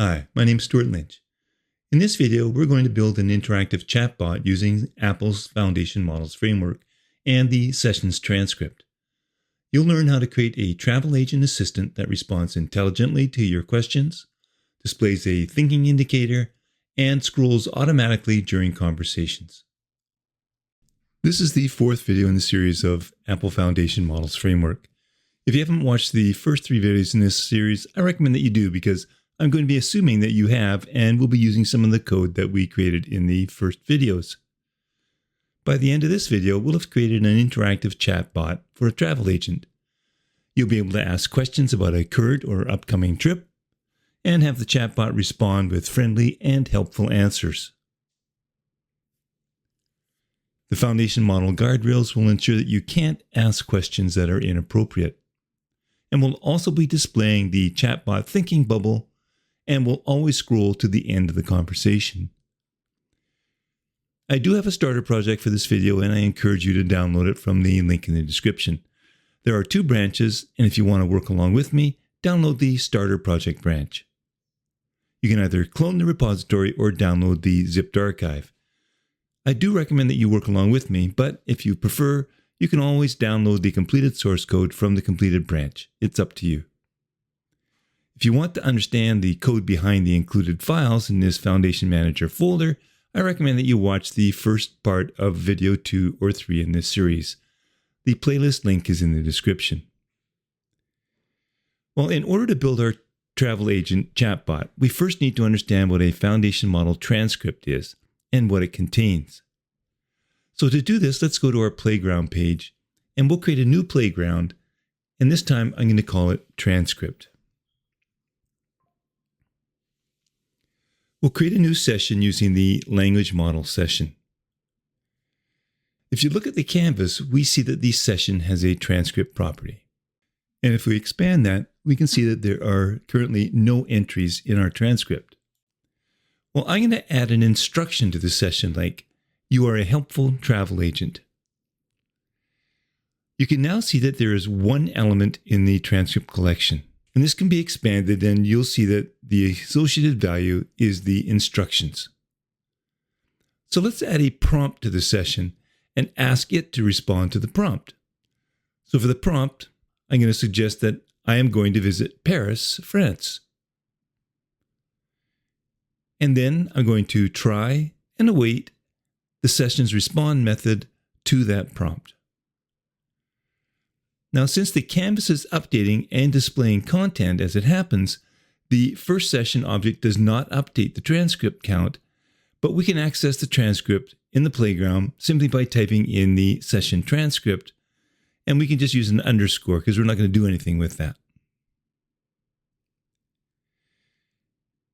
Hi, my name is Stuart Lynch. In this video, we're going to build an interactive chatbot using Apple's Foundation Models framework and the Sessions transcript. You'll learn how to create a travel agent assistant that responds intelligently to your questions, displays a thinking indicator, and scrolls automatically during conversations. This is the fourth video in the series of Apple Foundation Models framework. If you haven't watched the first three videos in this series, I recommend that you do because I'm going to be assuming that you have and will be using some of the code that we created in the first videos. By the end of this video, we'll have created an interactive chatbot for a travel agent. You'll be able to ask questions about a current or upcoming trip and have the chatbot respond with friendly and helpful answers. The foundation model guardrails will ensure that you can't ask questions that are inappropriate. And we'll also be displaying the chatbot thinking bubble and will always scroll to the end of the conversation. I do have a starter project for this video and I encourage you to download it from the link in the description. There are two branches, and if you want to work along with me, download the starter project branch. You can either clone the repository or download the zipped archive. I do recommend that you work along with me, but if you prefer, you can always download the completed source code from the completed branch. It's up to you. If you want to understand the code behind the included files in this Foundation Manager folder, I recommend that you watch the first part of video 2 or 3 in this series. The playlist link is in the description. Well, in order to build our travel agent chatbot, we first need to understand what a foundation model transcript is and what it contains. So to do this, let's go to our playground page and we'll create a new playground, and this time I'm going to call it Transcript. We'll create a new session using the LanguageModelSession. If you look at the canvas, we see that the session has a transcript property. And if we expand that, we can see that there are currently no entries in our transcript. Well, I'm going to add an instruction to the session like, "You are a helpful travel agent." You can now see that there is one element in the transcript collection. And this can be expanded and you'll see that the associated value is the instructions. So let's add a prompt to the session and ask it to respond to the prompt. So for the prompt, I'm going to suggest that I am going to visit Paris, France. And then I'm going to try and await the session's respond method to that prompt. Now, since the canvas is updating and displaying content as it happens, the first session object does not update the transcript count, but we can access the transcript in the playground simply by typing in the session transcript, and we can just use an underscore because we're not going to do anything with that.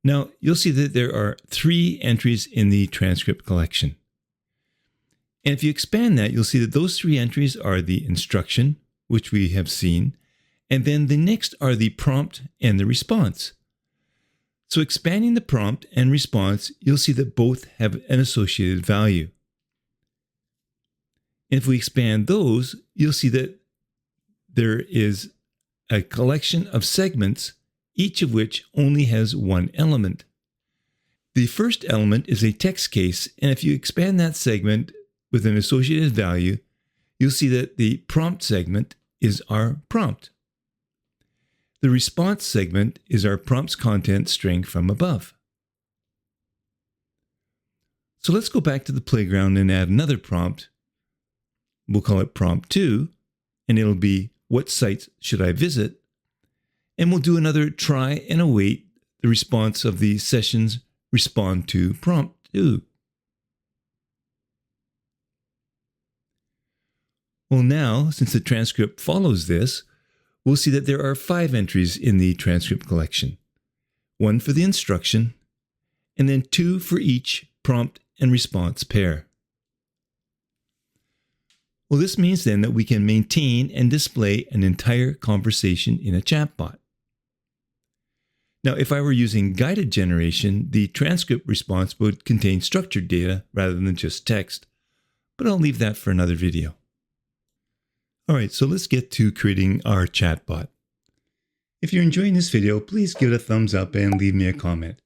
Now, you'll see that there are 3 entries in the transcript collection. And if you expand that, you'll see that those 3 entries are the instruction, which we have seen, and then the next are the prompt and the response. So expanding the prompt and response, you'll see that both have an associated value. And if we expand those, you'll see that there is a collection of segments, each of which only has one element. The first element is a text case, and if you expand that segment with an associated value, you'll see that the prompt segment is our prompt. The response segment is our prompt's content string from above. So let's go back to the playground and add another prompt. We'll call it prompt 2, and it'll be, "What sites should I visit?" And we'll do another try and await the response of the session's respond to prompt 2. Well, now, since the transcript follows this, we'll see that there are 5 entries in the transcript collection. 1 for the instruction, and then 2 for each prompt and response pair. Well, this means then that we can maintain and display an entire conversation in a chatbot. Now, if I were using guided generation, the transcript response would contain structured data rather than just text, but I'll leave that for another video. All right, so let's get to creating our chatbot. If you're enjoying this video, please give it a thumbs up and leave me a comment.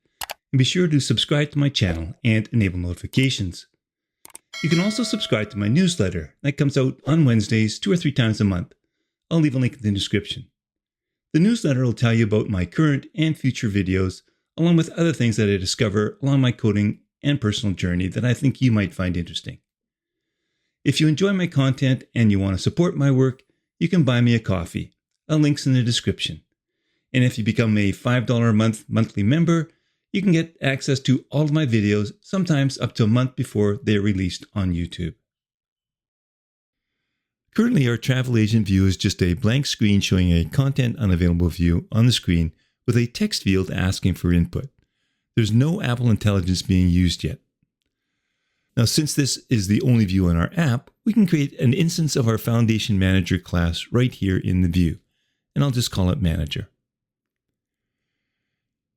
And be sure to subscribe to my channel and enable notifications. You can also subscribe to my newsletter that comes out on Wednesdays 2 or 3 times a month. I'll leave a link in the description. The newsletter will tell you about my current and future videos, along with other things that I discover along my coding and personal journey that I think you might find interesting. If you enjoy my content and you want to support my work, you can buy me a coffee. A link's in the description. And if you become a $5 a month monthly member, you can get access to all of my videos, sometimes up to a month before they're released on YouTube. Currently, our travel agent view is just a blank screen showing a content unavailable view on the screen with a text field asking for input. There's no Apple Intelligence being used yet. Now, since this is the only view in our app, we can create an instance of our Foundation Manager class right here in the view, and I'll just call it Manager.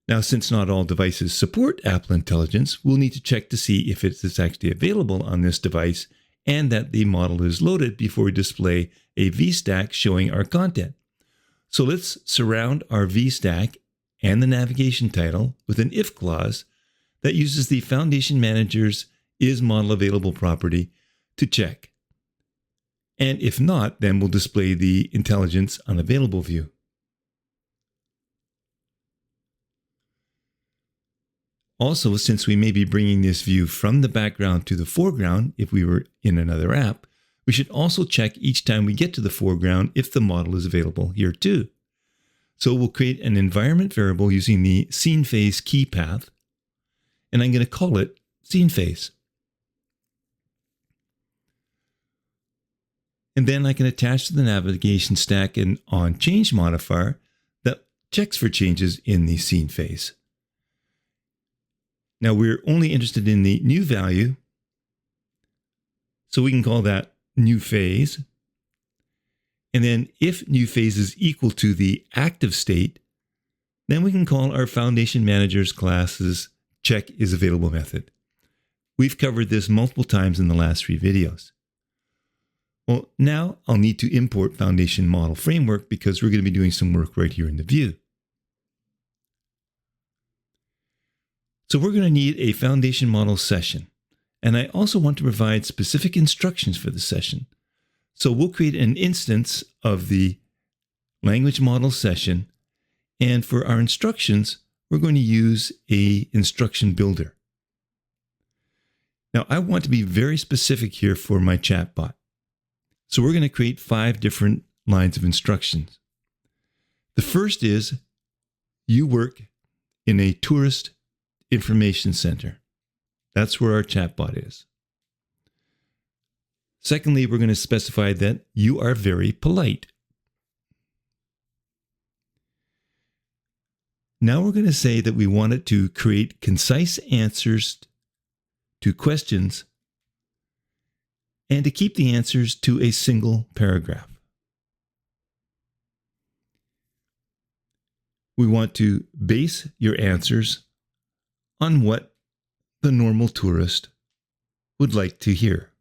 Now, since not all devices support Apple Intelligence, we'll need to check to see if it is actually available on this device and that the model is loaded before we display a VStack showing our content. So let's surround our VStack and the navigation title with an if clause that uses the Foundation Manager's is model available property to check. And if not, then we'll display the intelligence unavailable view. Also, since we may be bringing this view from the background to the foreground if we were in another app, we should also check each time we get to the foreground if the model is available here too. So we'll create an environment variable using the scene phase key path, and I'm going to call it scene phase. And then I can attach to the navigation stack an onChange modifier that checks for changes in the scene phase. Now we're only interested in the new value, so we can call that new phase. And then if new phase is equal to the active state, then we can call our Foundation Manager's class's check is available method. We've covered this multiple times in the last 3 videos. Well, now I'll need to import Foundation Model Framework because we're going to be doing some work right here in the view. So we're going to need a Foundation Model session. And I also want to provide specific instructions for the session. So we'll create an instance of the LanguageModelSession. And for our instructions, we're going to use a instruction builder. Now I want to be very specific here for my chatbot. So we're going to create 5 different lines of instructions. The first is, you work in a tourist information center. That's where our chatbot is. Secondly, we're going to specify that you are very polite. Now we're going to say that we want it to create concise answers to questions and to keep the answers to a single paragraph. We want to base your answers on what the normal tourist would like to hear.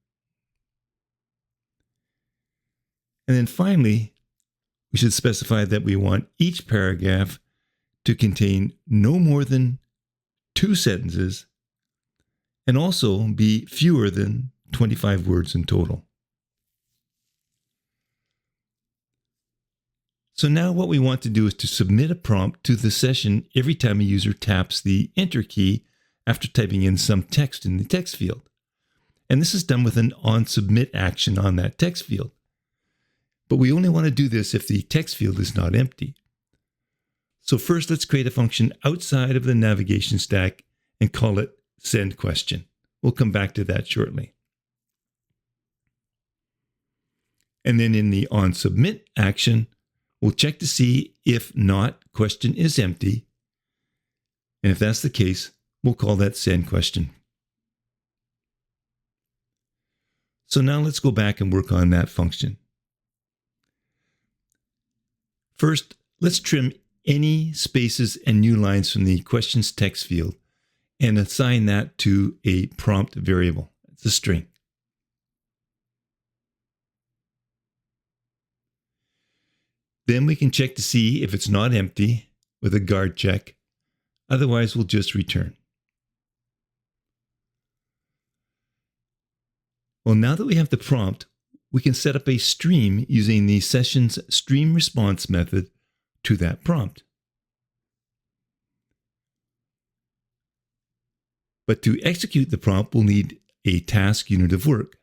And then finally, we should specify that we want each paragraph to contain no more than 2 sentences and also be fewer than 25 words in total. So now what we want to do is to submit a prompt to the session every time a user taps the Enter key after typing in some text in the text field. And this is done with an onSubmit action on that text field. But we only want to do this if the text field is not empty. So first, let's create a function outside of the navigation stack and call it sendQuestion. We'll come back to that shortly. And then in the onSubmit action, we'll check to see if not question is empty. And if that's the case, we'll call that sendQuestion. So now let's go back and work on that function. First, let's trim any spaces and new lines from the questions text field and assign that to a prompt variable. It's a string. Then we can check to see if it's not empty with a guard check. Otherwise, we'll just return. Well, now that we have the prompt, we can set up a stream using the session's stream response method to that prompt. But to execute the prompt, we'll need a task unit of work.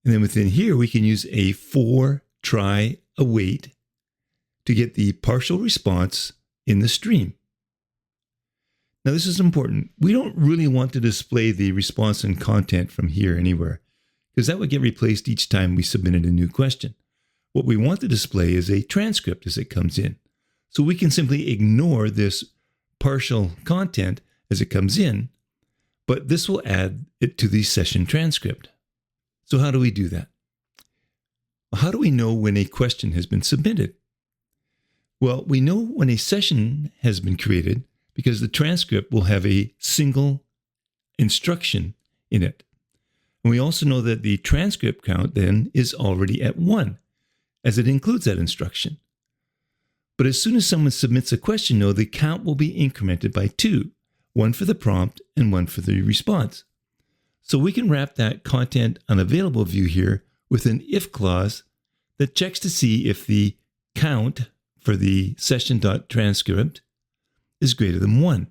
And then within here, we can use a for try await to get the partial response in the stream. Now, this is important. We don't really want to display the response and content from here anywhere, because that would get replaced each time we submitted a new question. What we want to display is a transcript as it comes in. So we can simply ignore this partial content as it comes in, but this will add it to the session transcript. So how do we do that? How do we know when a question has been submitted? Well, we know when a session has been created because the transcript will have a single instruction in it. And we also know that the transcript count then is already at 1, as it includes that instruction. But as soon as someone submits a question, though, the count will be incremented by 2, 1 for the prompt and 1 for the response. So we can wrap that content unavailable view here with an if clause that checks to see if the count for the session.transcript is greater than 1.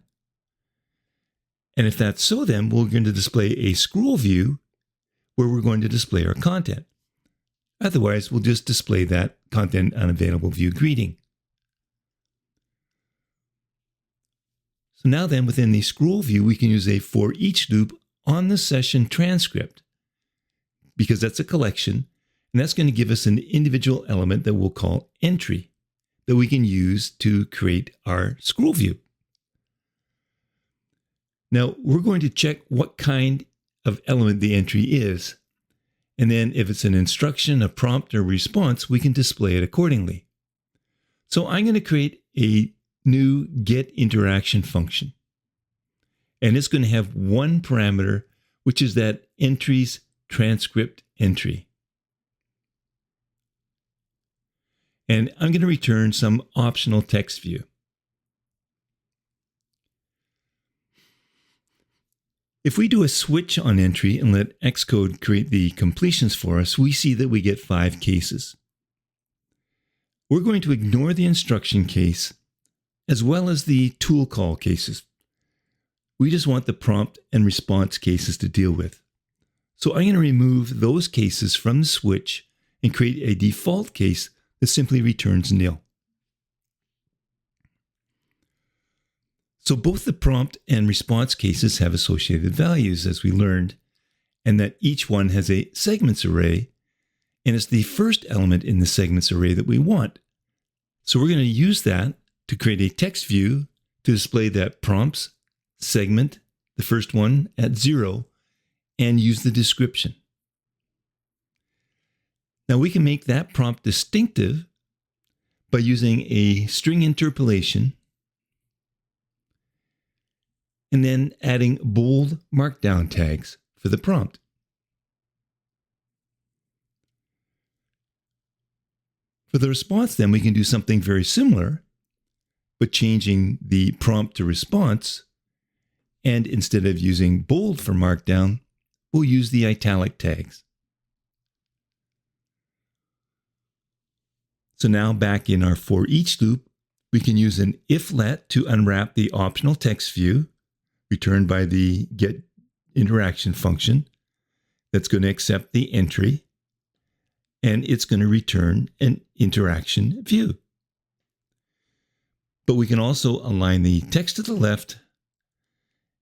And if that's so, then we're going to display a scroll view where we're going to display our content. Otherwise, we'll just display that content unavailable view greeting. So now then, within the scroll view, we can use a for each loop on the session transcript, because that's a collection, and that's going to give us an individual element that we'll call entry that we can use to create our scroll view. Now, we're going to check what kind of element the entry is, and then if it's an instruction, a prompt, or response, we can display it accordingly. So I'm going to create a new getInteraction function. And it's going to have one parameter, which is that entry's transcript entry. And I'm going to return some optional text view. If we do a switch on entry and let Xcode create the completions for us, we see that we get 5 cases. We're going to ignore the instruction case as well as the tool call cases. We just want the prompt and response cases to deal with. So I'm going to remove those cases from the switch and create a default case that simply returns nil. So both the prompt and response cases have associated values, as we learned, and that each one has a segments array, and it's the first element in the segments array that we want. So we're going to use that to create a text view to display that prompts segment, the first one, at 0, and use the description. Now we can make that prompt distinctive by using a string interpolation and then adding bold markdown tags for the prompt. For the response, then, we can do something very similar, but changing the prompt to response, and instead of using bold for markdown, we'll use the italic tags. So now back in our for each loop, we can use an if-let to unwrap the optional text view returned by the getInteraction function that's going to accept the entry, and it's going to return an interaction view. But we can also align the text to the left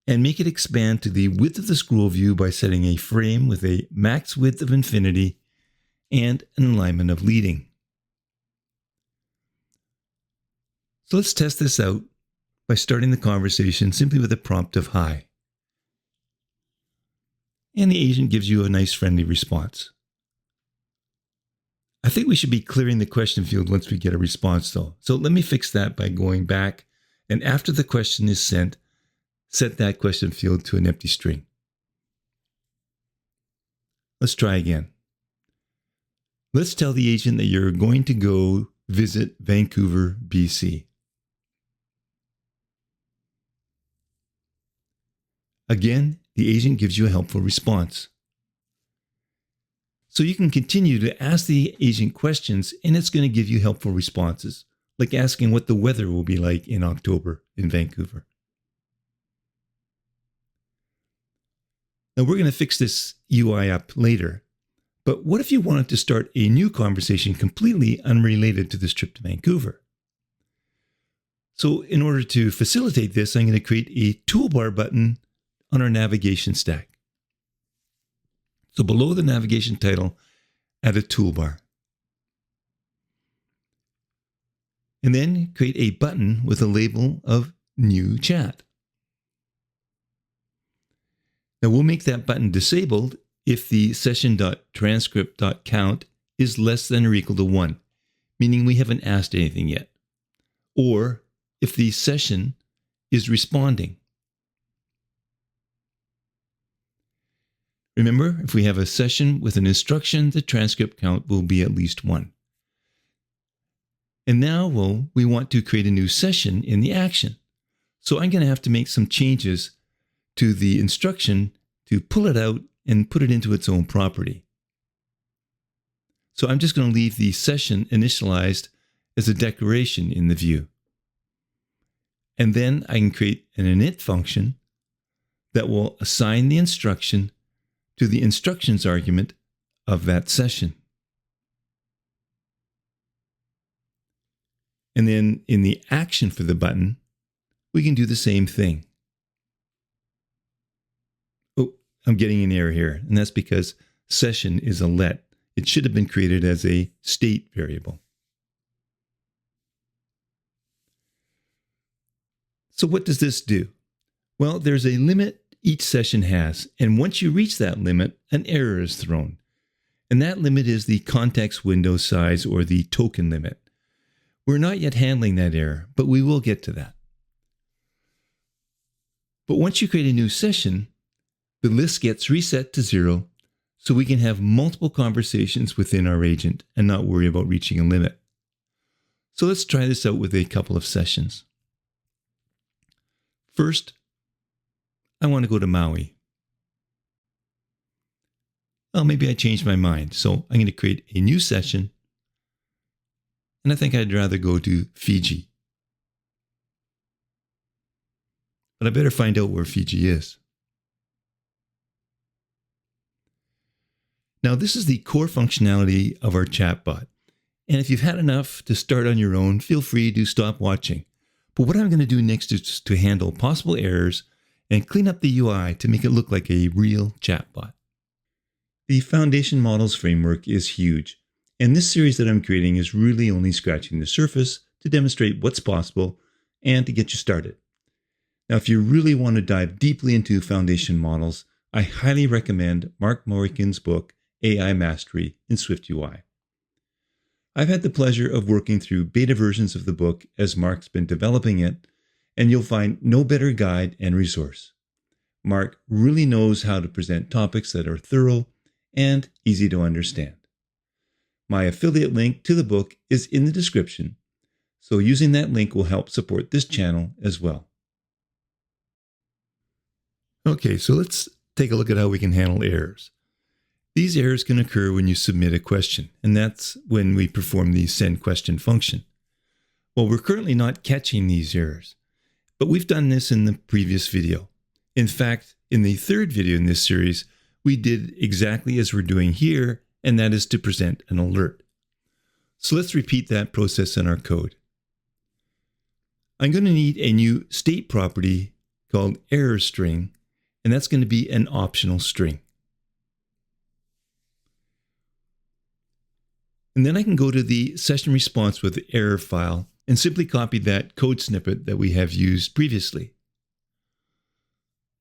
and make it expand to the width of the scroll view by setting a frame with a max width of infinity and an alignment of leading. So let's test this out by starting the conversation simply with a prompt of hi. And the agent gives you a nice friendly response. I think we should be clearing the question field once we get a response though. So let me fix that by going back, and after the question is sent, set that question field to an empty string. Let's try again. Let's tell the agent that you're going to go visit Vancouver, BC. Again, the agent gives you a helpful response. So you can continue to ask the agent questions, and it's going to give you helpful responses, like asking what the weather will be like in October in Vancouver. Now we're going to fix this UI up later, but what if you wanted to start a new conversation completely unrelated to this trip to Vancouver? So in order to facilitate this, I'm going to create a toolbar button on our navigation stack. So below the navigation title, add a toolbar. And then create a button with a label of New Chat. Now we'll make that button disabled if the session.transcript.count is less than or equal to 1, meaning we haven't asked anything yet, or if the session is responding. Remember, if we have a session with an instruction, the transcript count will be at least 1. And now we want to create a new session in the action. So I'm going to have to make some changes to the instruction to pull it out and put it into its own property. So I'm just going to leave the session initialized as a declaration in the view. And then I can create an init function that will assign the instruction to the instructions argument of that session. And then in the action for the button, we can do the same thing. Oh, I'm getting an error here, and that's because session is a let. It should have been created as a state variable. So what does this do? Well, there's a limit each session has, and once you reach that limit, an error is thrown. And that limit is the context window size, or the token limit. We're not yet handling that error, but we will get to that. But once you create a new session, the list gets reset to 0, so we can have multiple conversations within our agent and not worry about reaching a limit. So let's try this out with a couple of sessions. First, I want to go to Maui. Well, maybe I changed my mind, so I'm going to create a new session, and I think I'd rather go to Fiji. But I better find out where Fiji is. Now, this is the core functionality of our chatbot. And if you've had enough to start on your own, feel free to stop watching. But what I'm going to do next is to handle possible errors and clean up the UI to make it look like a real chatbot. The Foundation Models framework is huge, and this series that I'm creating is really only scratching the surface to demonstrate what's possible and to get you started. Now, if you really want to dive deeply into foundation models, I highly recommend Mark Morikin's book, AI Mastery in SwiftUI. I've had the pleasure of working through beta versions of the book as Mark's been developing it, and you'll find no better guide and resource. Mark really knows how to present topics that are thorough and easy to understand. My affiliate link to the book is in the description, so using that link will help support this channel as well. Okay, so let's take a look at how we can handle errors. These errors can occur when you submit a question, and that's when we perform the send question function. Well, we're currently not catching these errors, but we've done this in the previous video. In fact, in the third video in this series, we did exactly as we're doing here, and that is to present an alert. So let's repeat that process in our code. I'm going to need a new state property called error string, and that's going to be an optional string. And then I can go to the session response with the error file and simply copy that code snippet that we have used previously.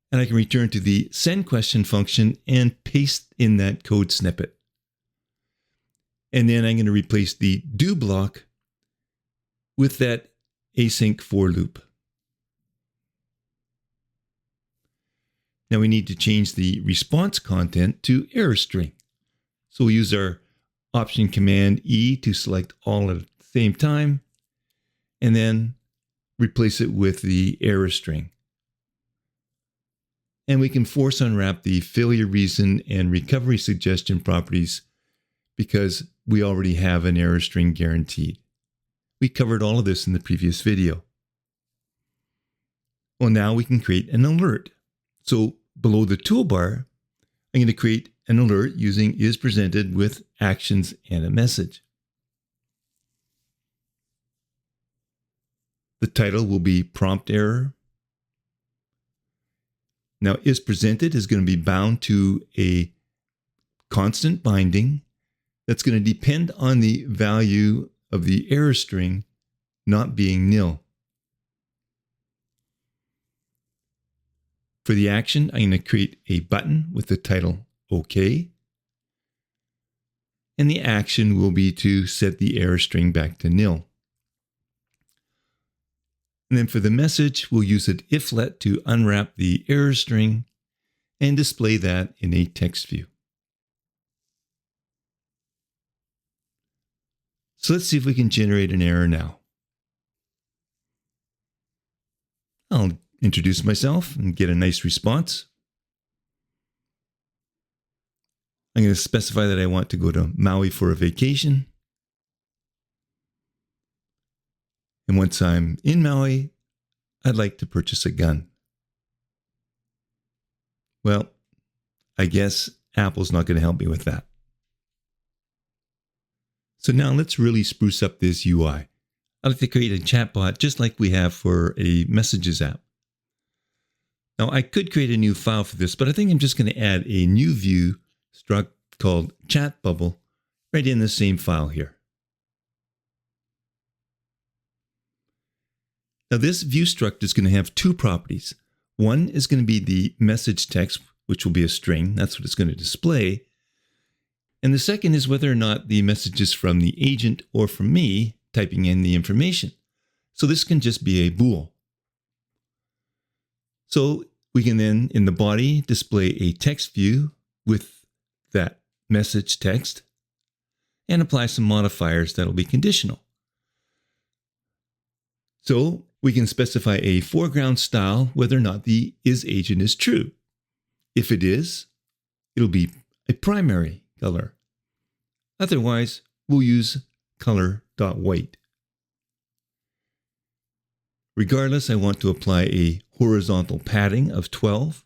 And I can return to the send question function and paste in that code snippet. And then I'm going to replace the do block with that async for loop. Now we need to change the response content to error string. So we'll use our Option Command E to select all at the same time, and then replace it with the error string. And we can force unwrap the failure reason and recovery suggestion properties because we already have an error string guaranteed. We covered all of this in the previous video. Well, now we can create an alert. So below the toolbar, I'm going to create an alert using isPresented with actions and a message. The title will be prompt error. Now isPresented is going to be bound to a constant binding that's going to depend on the value of the error string not being nil. For the action, I'm going to create a button with the title OK. And the action will be to set the error string back to nil. And then for the message, we'll use an iflet to unwrap the error string and display that in a text view. So let's see if we can generate an error now. I'll introduce myself and get a nice response. I'm going to specify that I want to go to Maui for a vacation. And once I'm in Maui, I'd like to purchase a gun. Well, I guess Apple's not going to help me with that. So now let's really spruce up this UI. I'd like to create a chatbot just like we have for a messages app. Now I could create a new file for this, but I think I'm just going to add a new view struct called chatbubble right in the same file here. Now this view struct is going to have two properties. One is going to be the message text, which will be a string. That's what it's going to display. And the second is whether or not the message is from the agent or from me typing in the information. So this can just be a bool. So we can then, in the body, display a text view with that message text and apply some modifiers that'll be conditional. So we can specify a foreground style whether or not the isAgent is true. If it is, it'll be a primary color. Otherwise, we'll use color.white. Regardless, I want to apply a horizontal padding of 12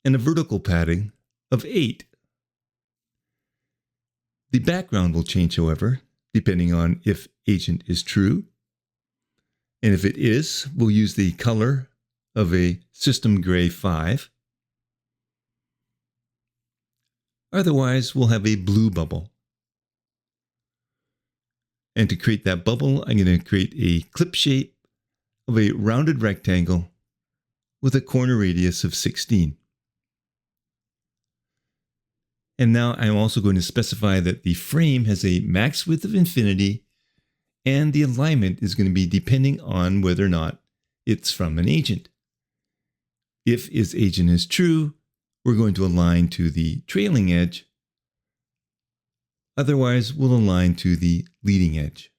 and a vertical padding of 8. The background will change, however, depending on if agent is true. And if it is, we'll use the color of a system gray 5. Otherwise, we'll have a blue bubble. And to create that bubble, I'm going to create a clip shape of a rounded rectangle with a corner radius of 16. And now I'm also going to specify that the frame has a max width of infinity and the alignment is going to be depending on whether or not it's from an agent. If isAgent is true, we're going to align to the trailing edge. Otherwise, we'll align to the leading edge.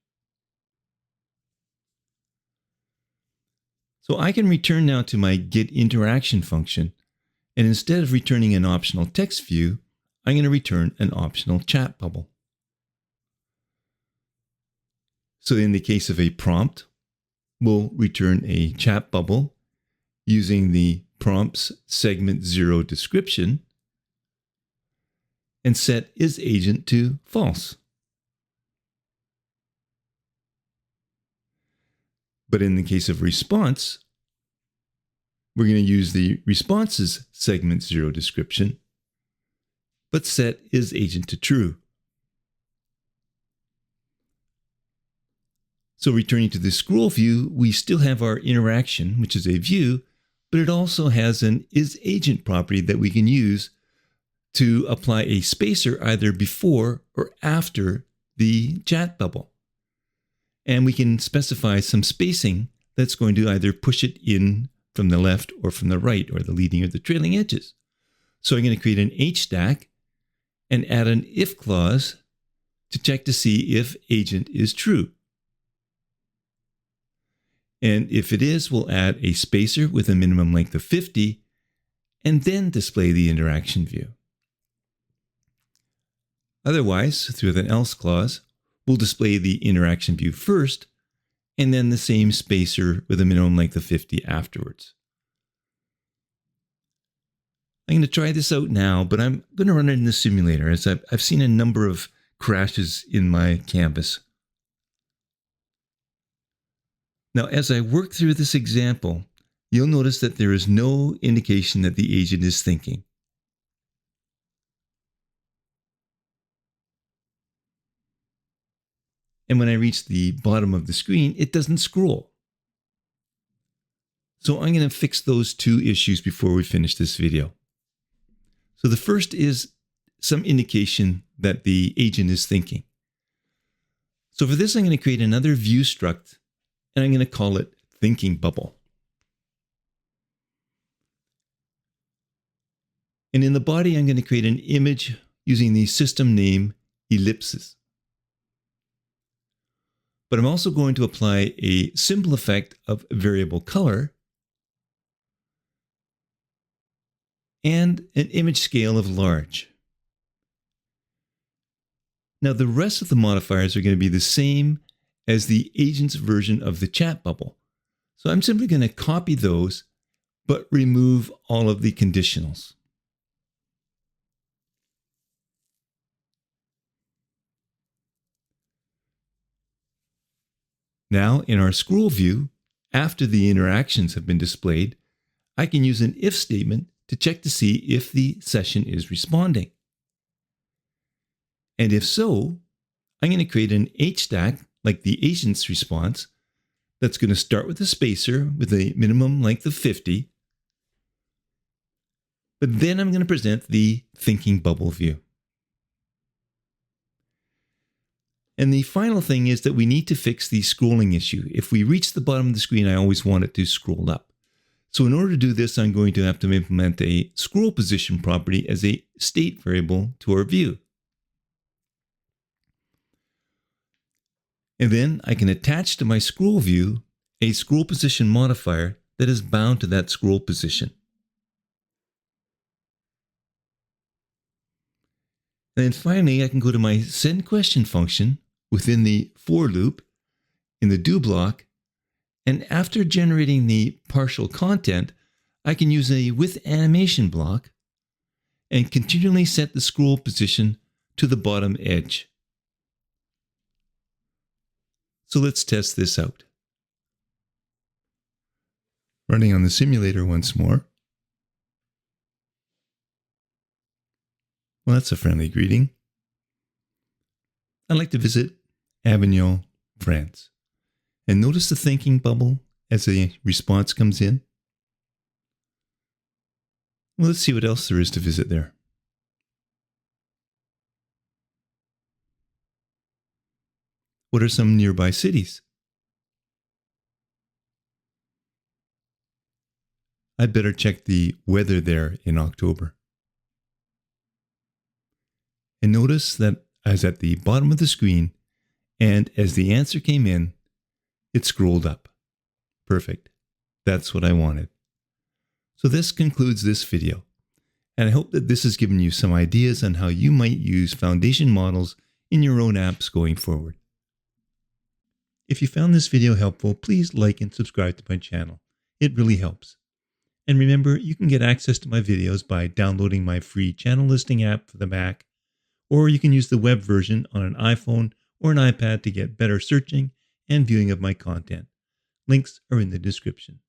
So I can return now to my getInteraction function, and instead of returning an optional text view, I'm going to return an optional chat bubble. So in the case of a prompt, we'll return a chat bubble using the prompt's segment 0 description and set isAgent to false. But in the case of response, we're going to use the response's segment 0 description, but set isAgent to true. So returning to the scroll view, we still have our interaction, which is a view, but it also has an isAgent property that we can use to apply a spacer either before or after the chat bubble. And we can specify some spacing that's going to either push it in from the left or from the right, or the leading or the trailing edges. So I'm going to create an H stack, and add an if clause to check to see if agent is true. And if it is, we'll add a spacer with a minimum length of 50 and then display the interaction view. Otherwise, through the else clause, we'll display the interaction view first and then the same spacer with a minimum length of 50 afterwards. I'm going to try this out now, but I'm going to run it in the simulator as I've seen a number of crashes in my canvas. Now, as I work through this example, you'll notice that there is no indication that the agent is thinking. And when I reach the bottom of the screen, it doesn't scroll. So I'm going to fix those two issues before we finish this video. So the first is some indication that the agent is thinking. So for this, I'm going to create another view struct, and I'm going to call it thinking bubble. And in the body, I'm going to create an image using the system name ellipses. But I'm also going to apply a simple effect of variable color and an image scale of large. Now, the rest of the modifiers are going to be the same as the agent's version of the chat bubble. So I'm simply going to copy those, but remove all of the conditionals. Now, in our scroll view, after the interactions have been displayed, I can use an if statement to check to see if the session is responding. And if so, I'm going to create an H-stack, like the agent's response, that's going to start with a spacer with a minimum length of 50. But then I'm going to present the thinking bubble view. And the final thing is that we need to fix the scrolling issue. If we reach the bottom of the screen, I always want it to scroll up. So in order to do this, I'm going to have to implement a scroll position property as a state variable to our view. And then I can attach to my scroll view a scroll position modifier that is bound to that scroll position. And then finally, I can go to my send question function within the for loop in the do block. And after generating the partial content, I can use a with animation block and continually set the scroll position to the bottom edge. So let's test this out. Running on the simulator once more. Well, that's a friendly greeting. I'd like to visit Avignon, France. And notice the thinking bubble as a response comes in. Well, let's see what else there is to visit there. What are some nearby cities? I'd better check the weather there in October. And notice that I was at the bottom of the screen, and as the answer came in, it scrolled up. Perfect. That's what I wanted. So this concludes this video, and I hope that this has given you some ideas on how you might use foundation models in your own apps going forward. If you found this video helpful, please like and subscribe to my channel. It really helps. And remember, you can get access to my videos by downloading my free channel listing app for the Mac, or you can use the web version on an iPhone or an iPad to get better searching and viewing of my content. Links are in the description.